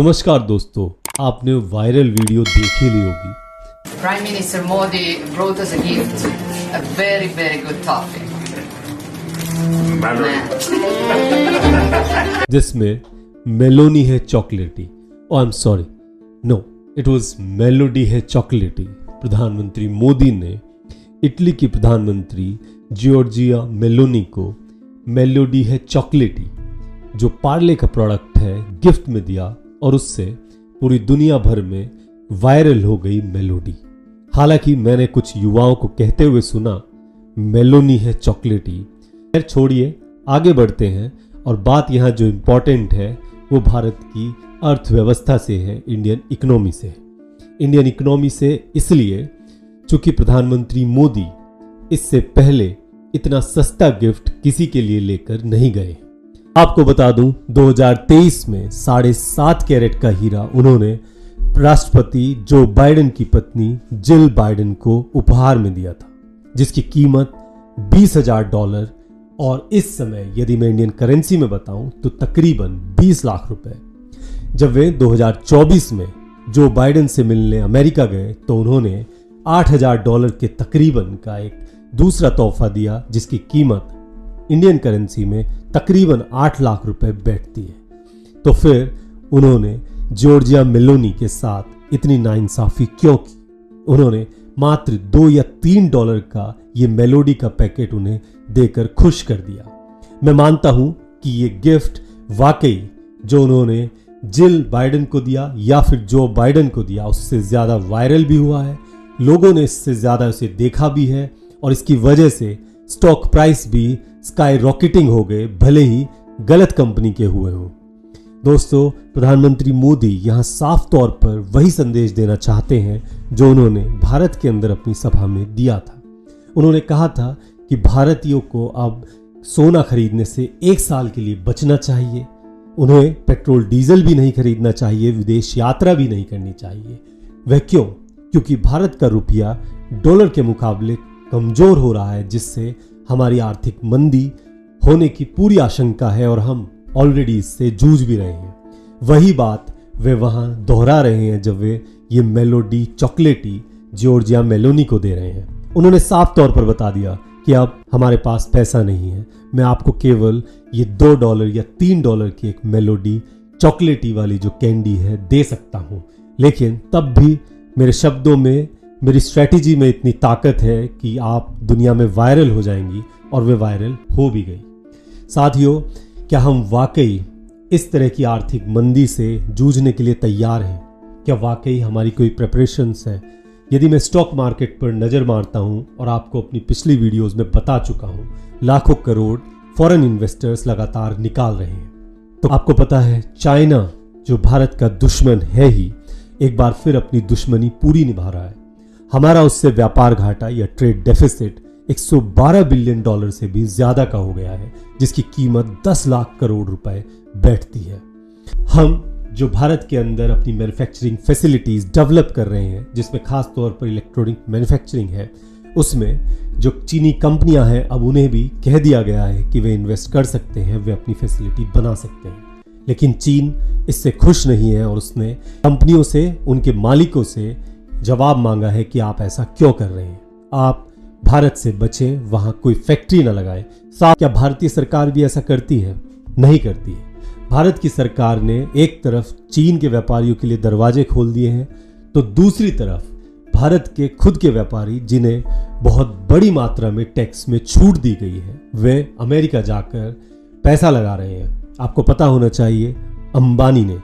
नमस्कार दोस्तों, आपने वायरल वीडियो देख ही ली होगी। Prime Minister Modi brought us a gift, a very, very good toffee. जिसमें मेलोनी है chocolaty. I am sorry, no, it was Melody है चॉकलेटी। प्रधानमंत्री मोदी ने इटली की प्रधानमंत्री जॉर्जिया मेलोनी को मेलोडी है चॉकलेटी, जो पार्ले का प्रोडक्ट है, गिफ्ट में दिया और उससे पूरी दुनिया भर में वायरल हो गई मेलोडी। हालांकि मैंने कुछ युवाओं को कहते हुए सुना मेलोनी है चॉकलेटी। खैर छोड़िए, आगे बढ़ते हैं और बात यहाँ जो इम्पोर्टेंट है वो भारत की अर्थव्यवस्था से है, इंडियन इकोनॉमी से। इंडियन इकोनॉमी से इसलिए चूंकि प्रधानमंत्री मोदी इससे पहले इतना सस्ता गिफ्ट किसी के लिए लेकर नहीं गए। आपको बता दूं, 2023 में 7.5 कैरेट का हीरा उन्होंने राष्ट्रपति जो बाइडेन की पत्नी जिल बाइडेन को उपहार में दिया था, जिसकी कीमत $20,000 और इस समय यदि मैं इंडियन करेंसी में बताऊं तो तकरीबन 20 लाख रुपए। जब वे 2024 में जो बाइडेन से मिलने अमेरिका गए तो उन्होंने $8,000 के तकरीबन का एक दूसरा तोहफा दिया, जिसकी कीमत इंडियन करेंसी में तकरीबन 8 लाख रुपए बैठती है। तो फिर उन्होंने जॉर्जिया मेलोनी के साथ इतनी नाइंसाफी क्यों की? उन्होंने मात्र $2 या $3 का ये मेलोडी का पैकेट उन्हें देकर खुश कर दिया। मैं मानता हूं कि ये गिफ्ट वाकई जो उन्होंने जिल बाइडेन को दिया या फिर जो बाइडेन को दिया उससे ज्यादा वायरल भी हुआ है। लोगों ने इससे ज्यादा उसे देखा भी है और इसकी वजह से स्टॉक प्राइस भी स्काई रॉकेटिंग हो गए, भले ही गलत कंपनी के हुए हों। दोस्तों, प्रधानमंत्री मोदी यहां साफ तौर पर वही संदेश देना चाहते हैं जो उन्होंने भारत के अंदर अपनी सभा में दिया था। उन्होंने कहा था कि भारतीयों को अब सोना खरीदने से 1 साल के लिए बचना चाहिए, उन्हें पेट्रोल डीजल भी नहीं खरीदना चाहिए, विदेश यात्रा भी नहीं करनी चाहिए। वह क्यों? क्योंकि भारत का रुपया डॉलर के मुकाबले कमजोर हो रहा है, जिससे हमारी आर्थिक मंदी होने की पूरी आशंका है और हम ऑलरेडी इससे जूझ भी रहे हैं। वही बात वे वहां दोहरा रहे हैं जब वे ये मेलोडी चॉकलेटी जॉर्जिया मेलोनी को दे रहे हैं। उन्होंने साफ तौर पर बता दिया कि अब हमारे पास पैसा नहीं है, मैं आपको केवल ये $2 या $3 की एक मेलोडी चॉकलेटी वाली जो कैंडी है दे सकता हूं। लेकिन तब भी मेरे शब्दों में, मेरी स्ट्रेटेजी में इतनी ताकत है कि आप दुनिया में वायरल हो जाएंगी, और वे वायरल हो भी गई। साथियों, क्या हम वाकई इस तरह की आर्थिक मंदी से जूझने के लिए तैयार हैं? क्या वाकई हमारी कोई प्रिपरेशंस है? यदि मैं स्टॉक मार्केट पर नजर मारता हूं और आपको अपनी पिछली वीडियोस में बता चुका हूं, लाखों करोड़ फॉरेन इन्वेस्टर्स लगातार निकाल रहे हैं। तो आपको पता है, चाइना जो भारत का दुश्मन है ही, एक बार फिर अपनी दुश्मनी पूरी निभा रहा है। हमारा उससे व्यापार घाटा या ट्रेड डेफिसिट $112 बिलियन से भी ज्यादा का हो गया है, जिसकी कीमत 10 लाख करोड़ रुपए बैठती है। हम जो भारत के अंदर अपनी मैन्युफैक्चरिंग फैसिलिटीज डेवलप कर रहे हैं, जिसमें खास तौर पर इलेक्ट्रॉनिक मैन्युफैक्चरिंग है, उसमें जो चीनी कंपनियां हैं अब उन्हें भी कह दिया गया है कि वे इन्वेस्ट कर सकते हैं, वे अपनी फैसिलिटी बना सकते हैं। लेकिन चीन इससे खुश नहीं है और उसने कंपनियों से, उनके मालिकों से जवाब मांगा है कि आप ऐसा क्यों कर रहे हैं, आप भारत से बचें, वहां कोई फैक्ट्री ना लगाएं। क्या भारतीय सरकार भी ऐसा करती है? नहीं करती है। भारत की सरकार ने एक तरफ चीन के व्यापारियों के लिए दरवाजे खोल दिए हैं, तो दूसरी तरफ भारत के खुद के व्यापारी, जिन्हें बहुत बड़ी मात्रा में टैक्स में छूट दी गई है, वे अमेरिका जाकर पैसा लगा रहे हैं। आपको पता होना चाहिए, अंबानी ने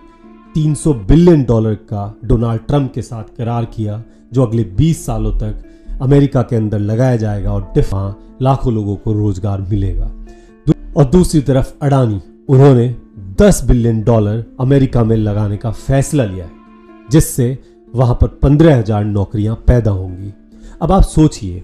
$300 बिलियन का डोनाल्ड ट्रंप के साथ करार किया, जो अगले 20 सालों तक अमेरिका के अंदर लगाया जाएगा और लाखों लोगों को रोजगार मिलेगा। और दूसरी तरफ अडानी, उन्होंने $10 बिलियन अमेरिका में लगाने का फैसला लिया है, जिससे वहां पर 15,000 नौकरियां पैदा होंगी। अब आप सोचिए,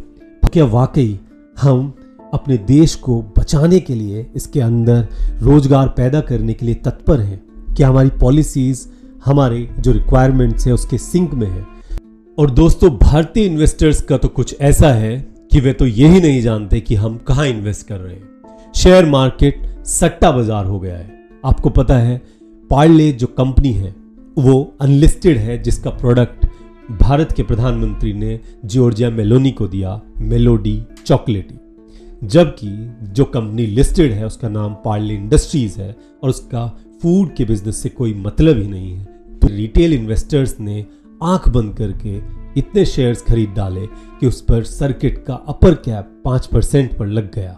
क्या वाकई हम अपने देश को बचाने के लिए, इसके अंदर रोजगार पैदा करने के लिए तत्पर हैं? क्या हमारी पॉलिसीज हमारे जो रिक्वायरमेंट्स है उसके सिंक में है? और दोस्तों, भारतीय इन्वेस्टर्स का तो कुछ ऐसा है कि वे तो यही नहीं जानते कि हम कहां इन्वेस्ट कर रहे हैं। शेयर मार्केट सट्टा बाजार हो गया है। आपको पता है, पार्ले जो कंपनी है वो अनलिस्टेड है, जिसका प्रोडक्ट भारत के प्रधानमंत्री ने जॉर्जिया मेलोनी को दिया, मेलोडी चॉकलेटी। जबकि जो कंपनी लिस्टेड है उसका नाम पार्ले इंडस्ट्रीज है और उसका फूड के बिजनेस से कोई मतलब ही नहीं है। तो रिटेल इन्वेस्टर्स ने आंख बंद करके इतने शेयर्स खरीद डाले कि उस पर सर्किट का अपर कैप 5% पर लग गया।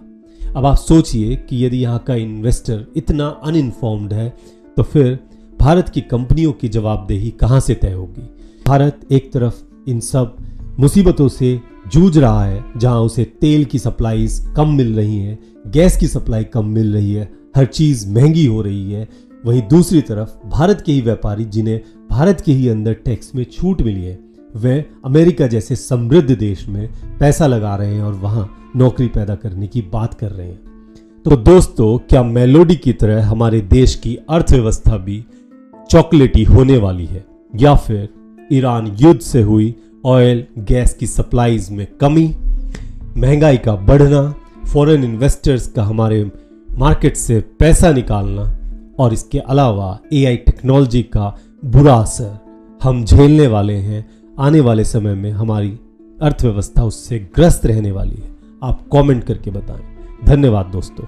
अब आप सोचिए कि यदि यहाँ का इन्वेस्टर इतना अनइन्फॉर्म्ड है तो फिर भारत की कंपनियों की जवाबदेही कहाँ से तय होगी। भारत एक तरफ इन सब मुसीबतों से जूझ रहा है, जहां उसे तेल की सप्लाईज कम मिल रही हैं, गैस की सप्लाई कम मिल रही है, हर चीज महंगी हो रही है। वहीं दूसरी तरफ भारत के ही व्यापारी, जिन्हें भारत के ही अंदर टैक्स में छूट मिली है, वे अमेरिका जैसे समृद्ध देश में पैसा लगा रहे हैं और वहां नौकरी पैदा करने की बात कर रहे हैं। तो दोस्तों, क्या मेलोडी की तरह हमारे देश की अर्थव्यवस्था भी चॉकलेटी होने वाली है, या फिर ईरान युद्ध से हुई ऑयल गैस की सप्लाईज में कमी, महंगाई का बढ़ना, फॉरेन इन्वेस्टर्स का हमारे मार्केट से पैसा निकालना और इसके अलावा एआई टेक्नोलॉजी का बुरा असर हम झेलने वाले हैं। आने वाले समय में हमारी अर्थव्यवस्था उससे ग्रस्त रहने वाली है। आप कमेंट करके बताएं। धन्यवाद दोस्तों।